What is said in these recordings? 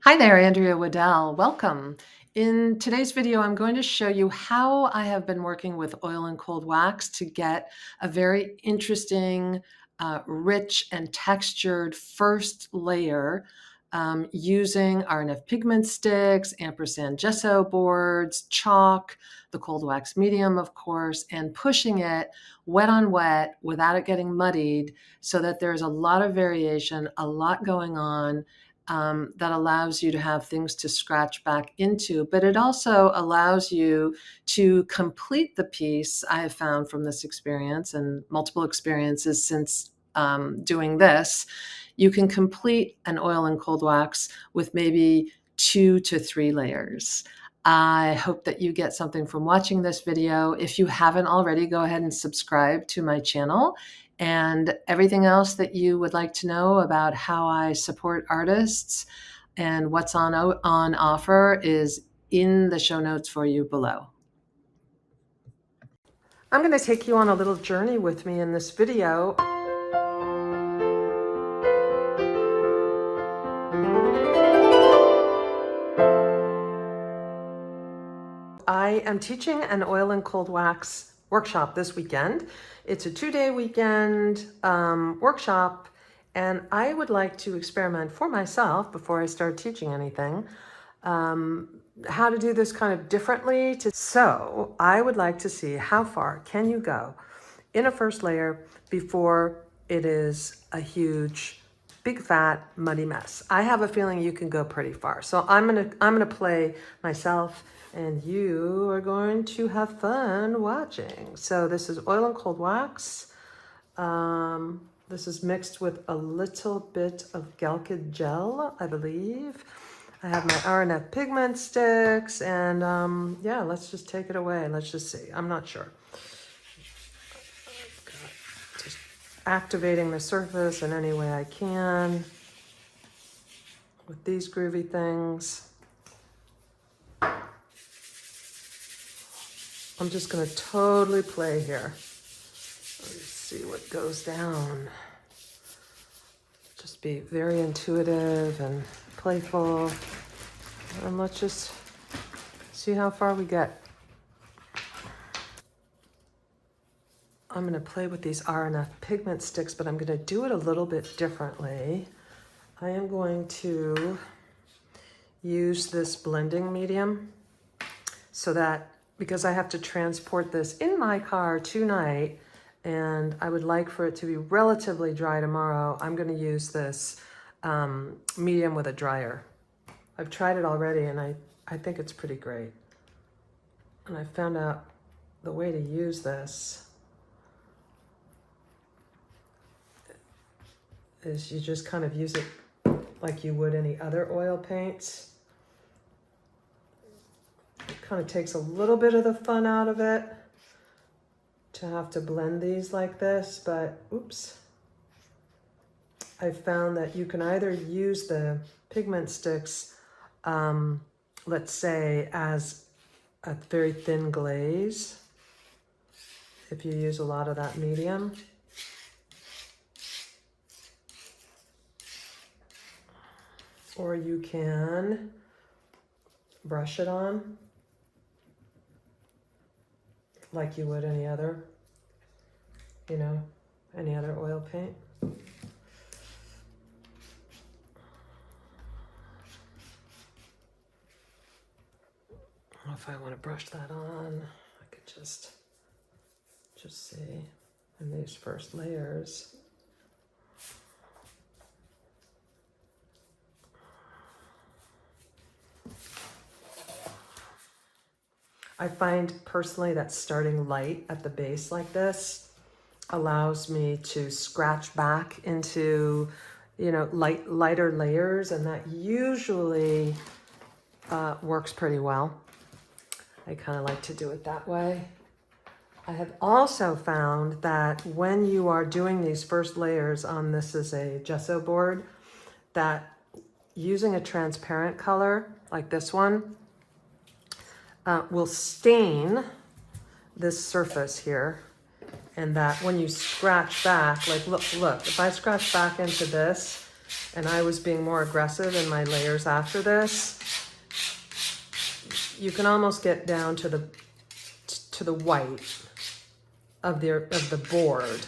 Hi there, Andrea Waddell. Welcome. In today's video, I'm going to show you how I have been working with oil and cold wax to get a very interesting, rich and textured first layer using RF Pigment sticks, Ampersand Gesso boards, chalk, the cold wax medium, of course, and pushing it wet on wet without it getting muddied so that there's a lot of variation, a lot going on, that allows you to have things to scratch back into, but it also allows you to complete the piece. I have found from this experience and multiple experiences since doing this, you can complete an oil and cold wax with maybe 2 to 3 layers. I hope that you get something from watching this video. If you haven't already, go ahead and subscribe to my channel. And everything else that you would like to know about how I support artists and what's on offer is in the show notes for you below. I'm going to take you on a little journey with me in this video. I am teaching an oil and cold wax workshop this weekend. It's a 2-day weekend workshop, and I would like to experiment for myself before I start teaching anything, how to do this kind of differently. So I would like to see how far can you go in a first layer before it is a huge, big fat muddy mess. I have a feeling you can go pretty far. So I'm gonna play myself, and you are going to have fun watching. So this is oil and cold wax. This is mixed with a little bit of Galkid gel, I believe. I have my RF Pigment sticks, and yeah, let's just take it away. Let's just see. I'm not sure. Just activating the surface in any way I can with these groovy things. I'm just going to totally play here. Let's see what goes down. Just be very intuitive and playful. And let's just see how far we get. I'm going to play with these RF Pigment sticks, but I'm going to do it a little bit differently. I am going to use this blending medium so that, because I have to transport this in my car tonight, and I would like for it to be relatively dry tomorrow, I'm going to use this medium with a dryer. I've tried it already, and I think it's pretty great. And I found out the way to use this is you just kind of use it like you would any other oil paints. It kind of takes a little bit of the fun out of it to have to blend these like this, but oops. I found that you can either use the pigment sticks, let's say, as a very thin glaze, if you use a lot of that medium. Or you can brush it on like you would any other, any other oil paint. If I want to brush that on, I could just see in these first layers. I find personally that starting light at the base like this allows me to scratch back into, lighter layers, and that usually works pretty well. I kind of like to do it that way. I have also found that when you are doing these first layers on, this is a gesso board, that using a transparent color like this one will stain this surface here, and that when you scratch back, like look, if I scratch back into this, and I was being more aggressive in my layers after this, you can almost get down to the white of the board.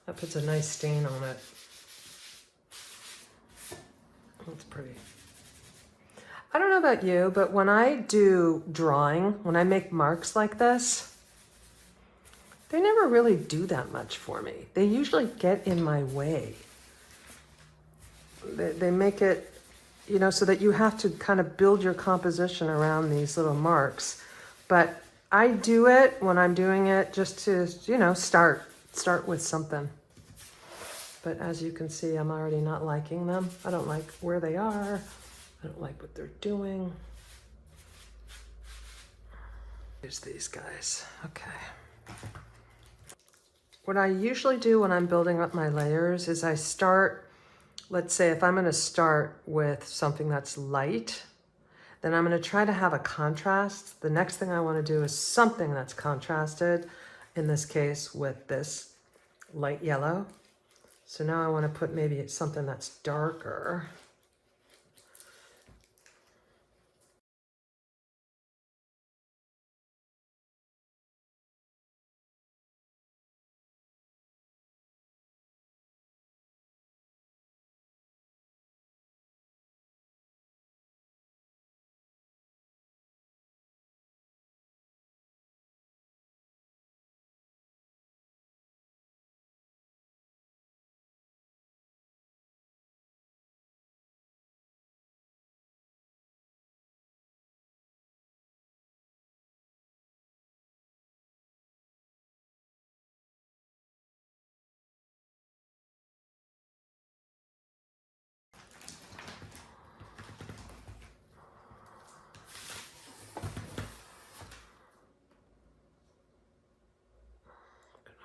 That puts a nice stain on it. That's pretty. I don't know about you, but when I do drawing, when I make marks like this, they never really do that much for me. They usually get in my way. They make it, you know, so that you have to kind of build your composition around these little marks. But I do it when I'm doing it just to, you know, start with something. But as you can see, I'm already not liking them. I don't like where they are. I don't like what they're doing. Here's these guys. Okay. What I usually do when I'm building up my layers is I start, let's say if I'm going to start with something that's light, then I'm going to try to have a contrast. The next thing I want to do is something that's contrasted, in this case with this light yellow. So now I want to put maybe something that's darker.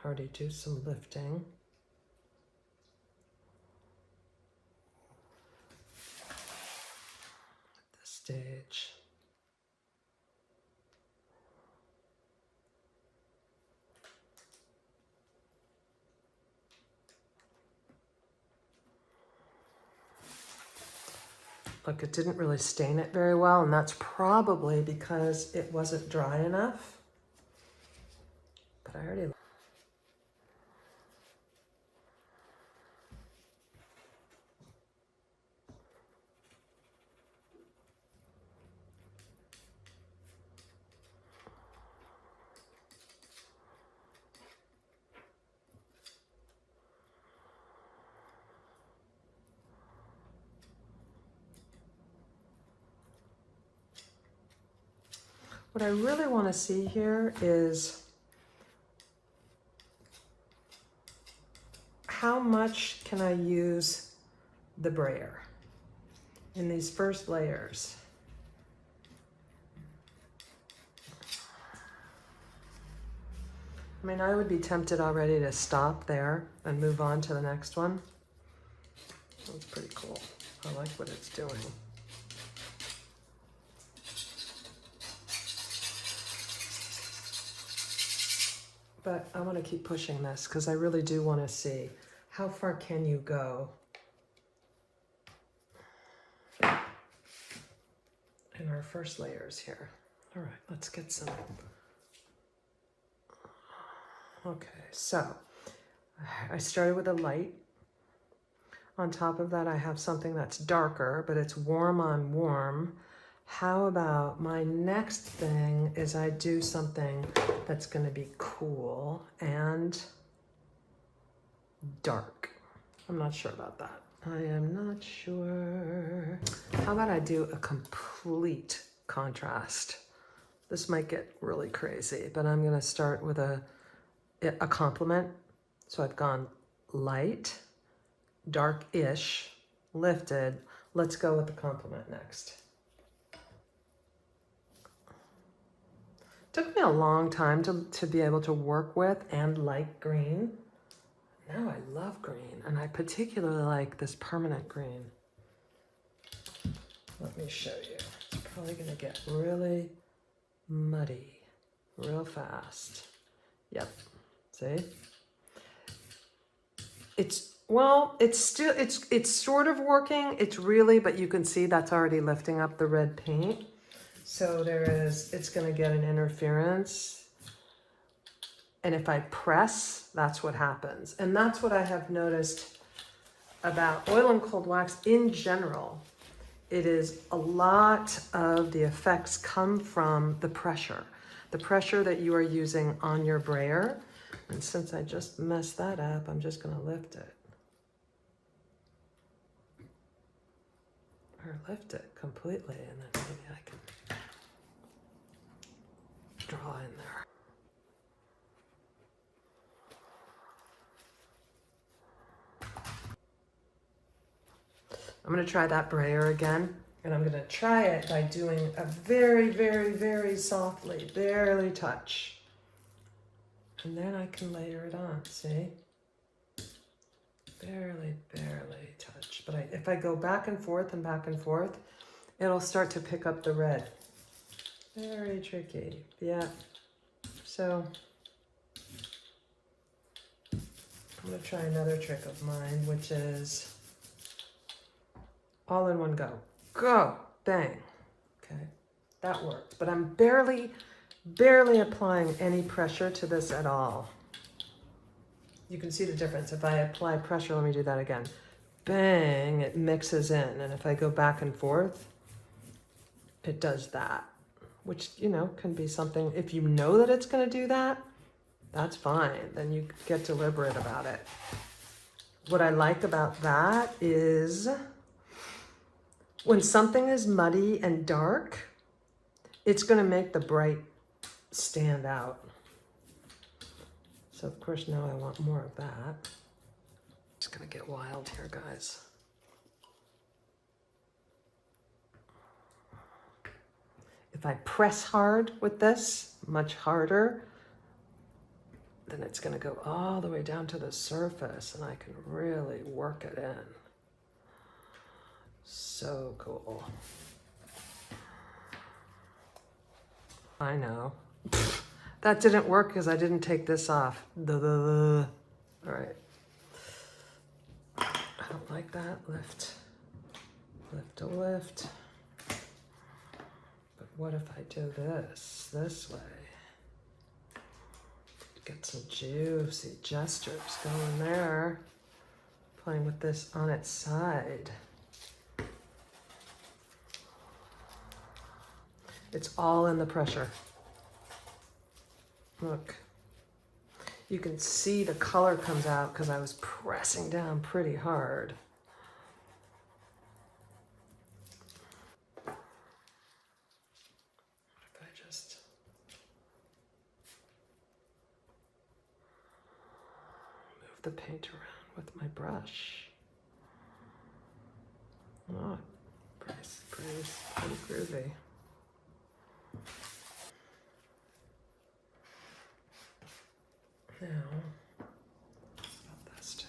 Already do some lifting. At this stage. Look, it didn't really stain it very well, and that's probably because it wasn't dry enough. But I already... What I really want to see here is how much can I use the brayer in these first layers. I mean, I would be tempted already to stop there and move on to the next one. That's pretty cool. I like what it's doing. But I want to keep pushing this because I really do want to see how far can you go in our first layers here. All right, let's get some. Okay, so I started with a light. On top of that, I have something that's darker, but it's warm on warm. How about my next thing is I do something that's going to be cool and dark. I'm not sure about that. I am not sure. How about I do a complete contrast? This might get really crazy, but I'm going to start with a complement. So I've gone light, dark-ish, lifted. Let's go with the complement next. Took me a long time to be able to work with and like green. Now I love green, and I particularly like this permanent green. Let me show you. It's probably gonna get really muddy real fast. Yep, see? It's sort of working. It's really, but you can see that's already lifting up the red paint. So it's gonna get an interference. And if I press, that's what happens. And that's what I have noticed about oil and cold wax in general. It is a lot of the effects come from the pressure that you are using on your brayer. And since I just messed that up, I'm just gonna lift it. Or lift it completely, and then maybe I can draw in there. I'm gonna try that brayer again, and I'm gonna try it by doing a very, very, very softly, barely touch. And then I can layer it on, see? Barely, barely touch. But if I go back and forth, it'll start to pick up the red. Very tricky, yeah. So, I'm gonna try another trick of mine, which is all in one go. Go, bang. Okay, that worked. But I'm barely applying any pressure to this at all. You can see the difference. If I apply pressure, let me do that again. Bang, it mixes in. And if I go back and forth, it does that, which, you know, can be something, if you know that it's gonna do that, that's fine. Then you get deliberate about it. What I like about that is when something is muddy and dark, it's gonna make the bright stand out. So of course now I want more of that. It's gonna get wild here, guys. If I press hard with this, much harder, then it's gonna go all the way down to the surface and I can really work it in. So cool. I know. That didn't work because I didn't take this off. All right. I don't like that. Lift. Lift to lift. But what if I do this way? Get some juicy gestures going there. Playing with this on its side. It's all in the pressure. Look, you can see the color comes out because I was pressing down pretty hard. If I just move the paint around with my brush. Oh, pretty groovy. Now, about this too.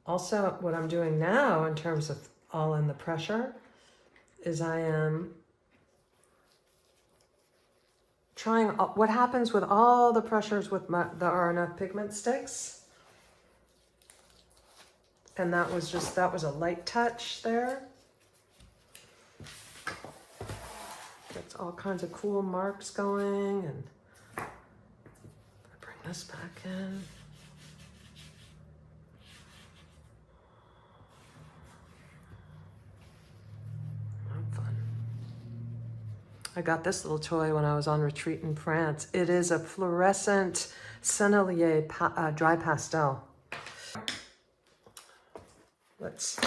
Also, what I'm doing now in terms of all in the pressure is I am trying, what happens with all the pressures with the RF Pigment sticks, and that was a light touch there. Gets all kinds of cool marks going, and I bring this back in. I got this little toy when I was on retreat in France. It is a fluorescent Sennelier Dry Pastel. Let's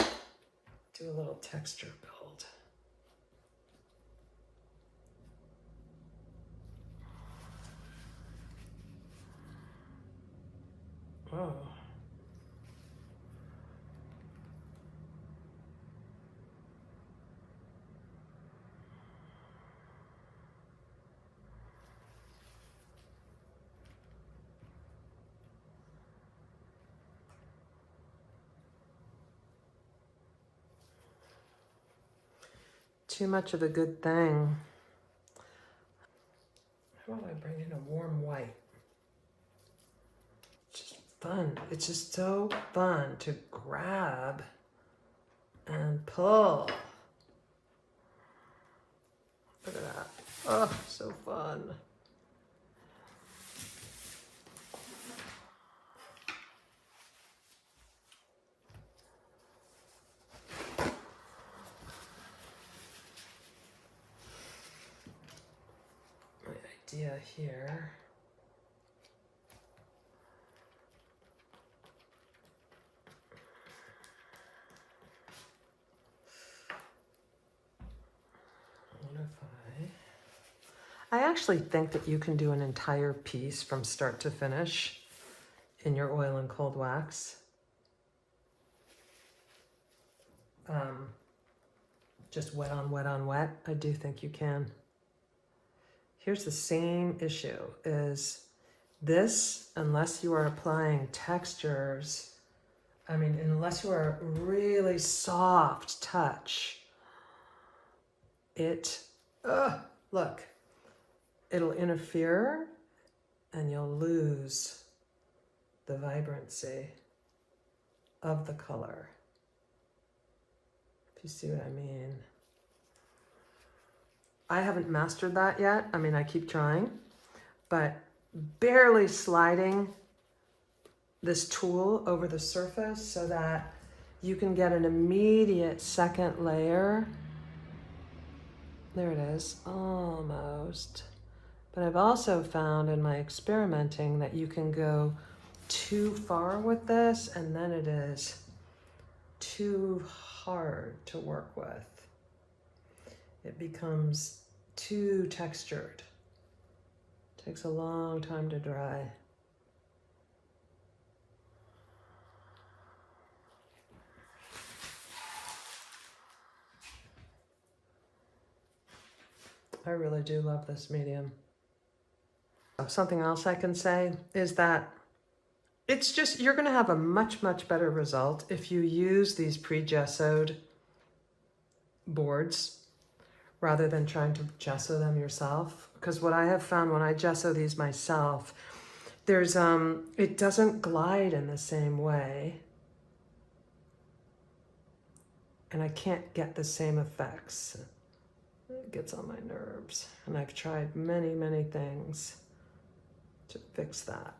do a little texture build. Oh. Too much of a good thing. How about I bring in a warm white? It's just fun. It's just so fun to grab and pull. Look at that. Oh, so fun. My idea here. I actually think that you can do an entire piece from start to finish in your oil and cold wax. Just wet on wet on wet. I do think you can. Here's the same issue is this, unless you are applying textures, I mean, unless you are really soft touch, look, it'll interfere and you'll lose the vibrancy of the color. If you see what I mean. I haven't mastered that yet. I mean, I keep trying, but barely sliding this tool over the surface so that you can get an immediate second layer. There it is, almost. But I've also found in my experimenting that you can go too far with this and then it is too hard to work with. It becomes too textured. Takes a long time to dry. I really do love this medium. Something else I can say is that it's just, you're gonna have a much, much better result if you use these pre-gessoed boards rather than trying to gesso them yourself. Because what I have found when I gesso these myself, there's, it doesn't glide in the same way. And I can't get the same effects. It gets on my nerves. And I've tried many, many things to fix that.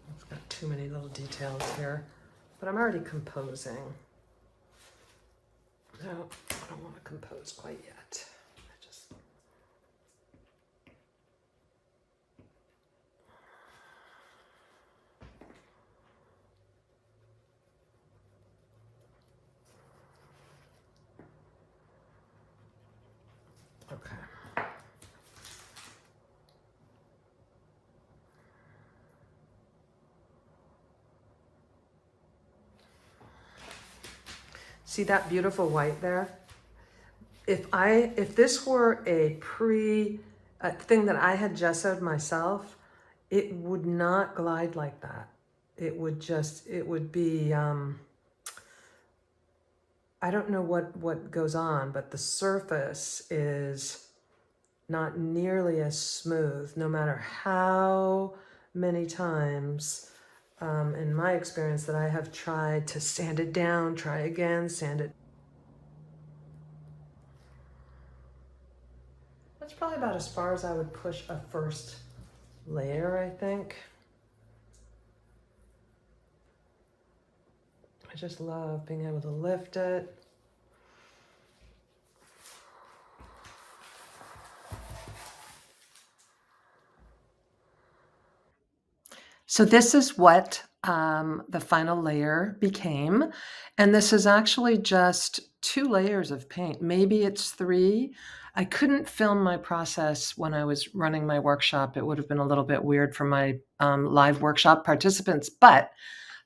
I've got too many little details here, but I'm already composing. No, I don't want to compose quite yet. Okay. See that beautiful white there? If this were a thing that I had gessoed myself, it would not glide like that. It would be, I don't know what goes on, but the surface is not nearly as smooth, no matter how many times, in my experience, that I have tried to sand it down, try again, sand it. That's probably about as far as I would push a first layer, I think. I just love being able to lift it. So this is what the final layer became. And this is actually just 2 layers of paint. Maybe it's 3. I couldn't film my process when I was running my workshop. It would have been a little bit weird for my live workshop participants. But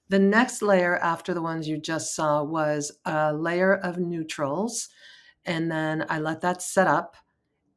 the next layer after the ones you just saw was a layer of neutrals. And then I let that set up.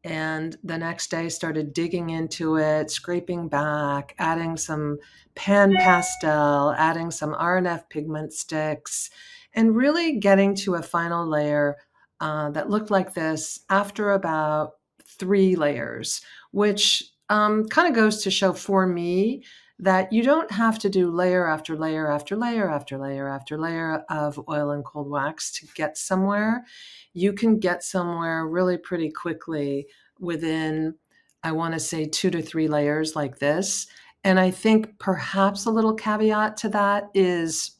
And the next day started digging into it, scraping back, adding some pan pastel, adding some RF pigment sticks, and really getting to a final layer that looked like this after about 3 layers, which kind of goes to show for me that you don't have to do layer after layer after layer after layer after layer of oil and cold wax to get somewhere. You can get somewhere really pretty quickly within, I want to say, 2 to 3 layers like this. And I think perhaps a little caveat to that is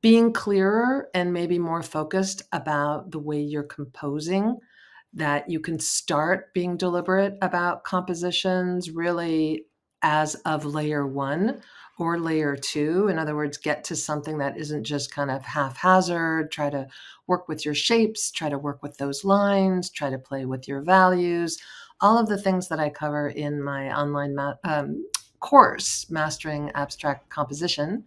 being clearer and maybe more focused about the way you're composing, that you can start being deliberate about compositions really as of layer 1 or layer 2. In other words, get to something that isn't just kind of haphazard. Try to work with your shapes, try to work with those lines, try to play with your values, all of the things that I cover in my online course, Mastering Abstract Composition,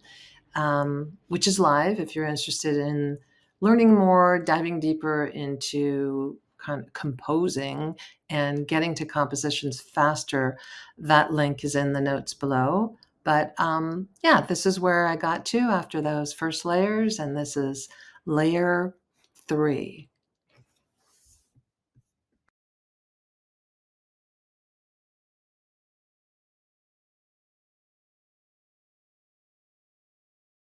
which is live if you're interested in learning more, diving deeper into kind of composing and getting to compositions faster. That link is in the notes below. But yeah, this is where I got to after those first layers, and this is layer 3.